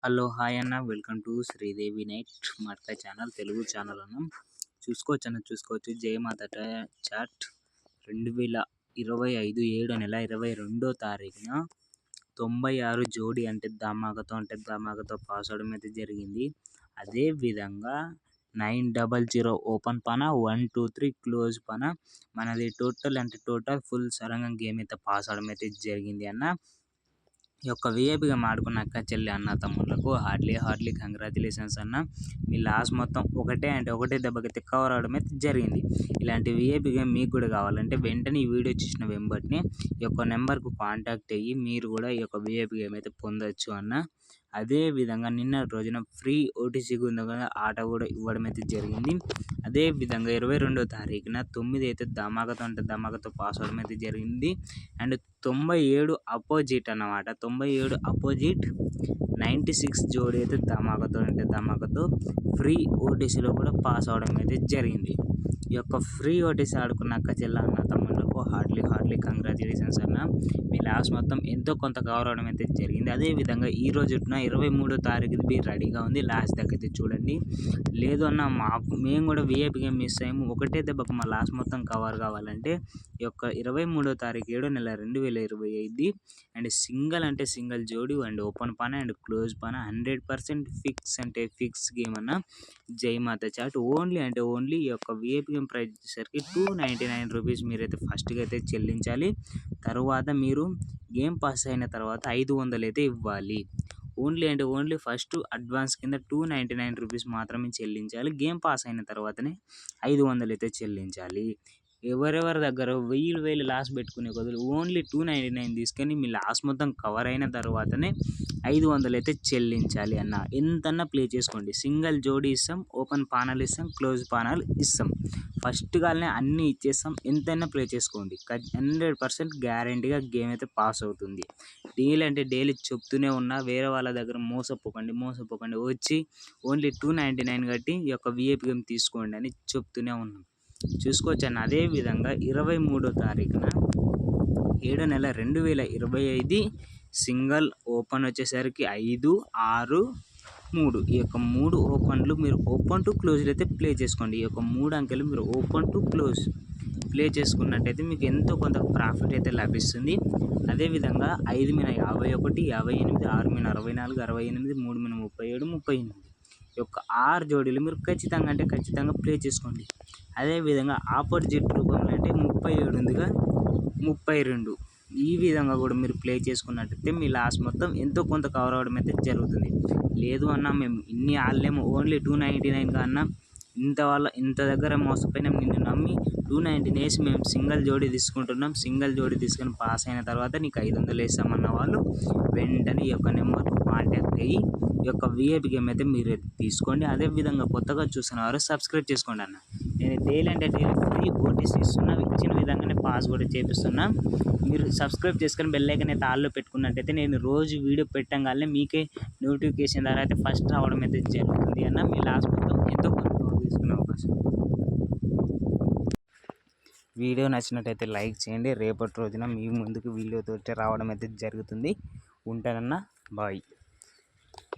Hello hi అన్న welcome to Sridevi night Martha channel Telugu channel అన్న చూసుకోవచ్చు జయమాత చాట్ 2025 7 నెల 22వ తారీఖున 96 జోడి అంటే ధమాకాతో పాస్ అవడం అయితే జరిగింది. అదే విధంగా 900 ఓపెన్ పన 123 క్లోజ్ పన మనది టోటల్ ఫుల్ సరంగం గేమ్ అయితే పాస్ అవడం అయితే జరిగింది అన్న. ఈ యొక్క విఐపిగా ఆడుకున్న అక్క చెల్లి అన్న తమ్ముళ్ళకు హార్డ్లీ కంగ్రాచులేషన్స్ అన్న. మీ లాస్ మొత్తం ఒకటే దెబ్బకైతే కవర్ అవడం అయితే జరిగింది. ఇలాంటి విఐపి గేమ్ మీకు కూడా కావాలంటే వెంటనే ఈ వీడియో చూసిన వెంబటిని ఈ యొక్క నెంబర్కు కాంటాక్ట్ అయ్యి మీరు కూడా ఈ యొక్క విఐపి గేమ్ అయితే పొందొచ్చు అన్న. అదే విధంగా నిన్న రోజున ఫ్రీ ఓటీసీకి ఉంది కదా ఆట కూడా ఇవ్వడం అయితే జరిగింది. అదే విధంగా 22వ తారీఖున 9 అయితే ధమాకాతో పాస్ అవడం అయితే జరిగింది. అండ్ 97 అపోజిట్ అన్నమాట. 97 అపోజిట్ 96 జోడి అయితే ధమాకాతో ఫ్రీ ఓటీసీలో కూడా పాస్ అవడం అయితే జరిగింది. ఈ యొక్క ఫ్రీ ఓటీసీ ఆడుకున్న అక్క చెల్ల అన్న తమ్ముళ్ళకు హార్డ్లీ కంగ్రాచులేషన్స్ అన్న. మీ లాస్ మొత్తం ఎంతో కొంత కవర్ అవడం అయితే జరిగింది. అదే విధంగా ఈ రోజున 23వ తారీఖు బి రెడీగా ఉంది. లాస్ట్ దాకా అయితే చూడండి. లేదు అన్న మేము కూడా విఐపి గేమ్ మిస్ అయ్యాము, ఒకటే దెబ్బకు మా లాస్ మొత్తం కవర్ కావాలంటే ఈ యొక్క 23వ తారీఖు 7 నెల 2025 అండ్ సింగిల్ జోడి అండ్ ఓపెన్ పాన అండ్ క్లోజ్ పాన 100% ఫిక్స్ గేమ్ అన్న. జయమాత చాట్ ఓన్లీ ఈ యొక్క విఐపి గేమ్ ప్రైస్ వచ్చేసరికి 299 రూపీస్ మీరైతే ఫస్ట్గా అయితే చెల్లించాలి. తర్వాత మీరు గేమ్ పాస్ అయిన తర్వాత 500 అయితే ఇవ్వాలి. ఓన్లీ ఫస్ట్ అడ్వాన్స్ కింద 299 రూపీస్ మాత్రమే చెల్లించాలి. గేమ్ పాస్ అయిన తర్వాతనే 500 అయితే చెల్లించాలి. ఎవరెవరి దగ్గర 1000 లాస్ పెట్టుకునే బదులు ఓన్లీ 299 తీసుకొని మీ లాస్ మొత్తం కవర్ అయిన తర్వాతనే 500 అయితే చెల్లించాలి అన్న. ఎంతన్నా ప్లే చేసుకోండి. సింగిల్ జోడి ఇస్తాం, ఓపెన్ పానాలు ఇస్తాం, క్లోజ్ పానాలు ఇస్తాం. ఫస్ట్ గానే అన్నీ ఇచ్చేస్తాం. ఎంతైనా ప్లే చేసుకోండి. 100% గ్యారంటీగా గేమ్ అయితే పాస్ అవుతుంది. డైలీ చెప్తూనే ఉన్నా వేరే వాళ్ళ దగ్గర మోసపోకండి వచ్చి ఓన్లీ 299 కట్టి ఈ యొక్క విఐపి గేమ్ తీసుకోండి అని చెప్తూనే ఉన్నాం. చూసుకోవచ్చు అన్న. అదే విధంగా 23వ తారీఖున 7 నెల 2025 సింగిల్ ఓపెన్ వచ్చేసరికి 5, 6, 3 ఈ యొక్క 3 ఓపెన్లు మీరు ఓపెన్ టు క్లోజ్ అయితే ప్లే చేసుకోండి. ఈ యొక్క 3 అంకెలు మీరు ఓపెన్ టు క్లోజ్ ప్లే చేసుకున్నట్టయితే మీకు ఎంతో కొంత ప్రాఫిట్ అయితే లభిస్తుంది. అదేవిధంగా 5 మీద 51, 58, 6 మీద 64, 68, 3 మీద 37, 38 ఈ యొక్క 6 జోడీలు మీరు ఖచ్చితంగా ప్లే చేసుకోండి. అదేవిధంగా ఆపోజిట్ రూపంలో అంటే 37 ఉందిగా 32 ఈ విధంగా కూడా మీరు ప్లే చేసుకున్నట్టయితే మీ లాస్ మొత్తం ఎంతో కొంత కవర్ అవ్వడం అయితే జరుగుతుంది. లేదు అన్న మేము ఇన్ని ఆడలేము, ఓన్లీ 299 అన్న ఇంత దగ్గర మోసపోయినాం, నిన్ను నమ్మి 299 వేసి మేము సింగిల్ జోడీ తీసుకుంటున్నాం. సింగిల్ జోడీ తీసుకొని పాస్ అయిన తర్వాత నీకు 500 వేస్తామన్న వాళ్ళు వెంటనే ఈ యొక్క నెంబర్కు కాంటాక్ట్ అయ్యి ఈ యొక్క విఐపి గేమ్ అయితే మీరు తీసుకోండి. అదేవిధంగా కొత్తగా చూసిన వారు సబ్స్క్రైబ్ చేసుకోండి అన్న. నేను డైలీ ఫ్రీ ఓటీసీ ఇస్తున్నా, ఇచ్చిన విధంగానే పాస్ కూడా చేపిస్తున్నా. మీరు సబ్స్క్రైబ్ చేసుకొని బెల్ ఐకాన్ అయితే ఆల్లో పెట్టుకున్నట్టయితే నేను రోజు వీడియో పెట్టగానే మీకే నోటిఫికేషన్ ద్వారా అయితే ఫస్ట్ రావడం అయితే జరుగుతుంది అన్న. మీ లాస్ట్ మొత్తం ఎంతో కొంత తీసుకునే అవకాశం. వీడియో నచ్చినట్టయితే లైక్ చేయండి. రేపటి రోజున మీ ముందుకు వీడియోతో రావడం అయితే జరుగుతుంది. ఉంటానన్నా, బాయ్.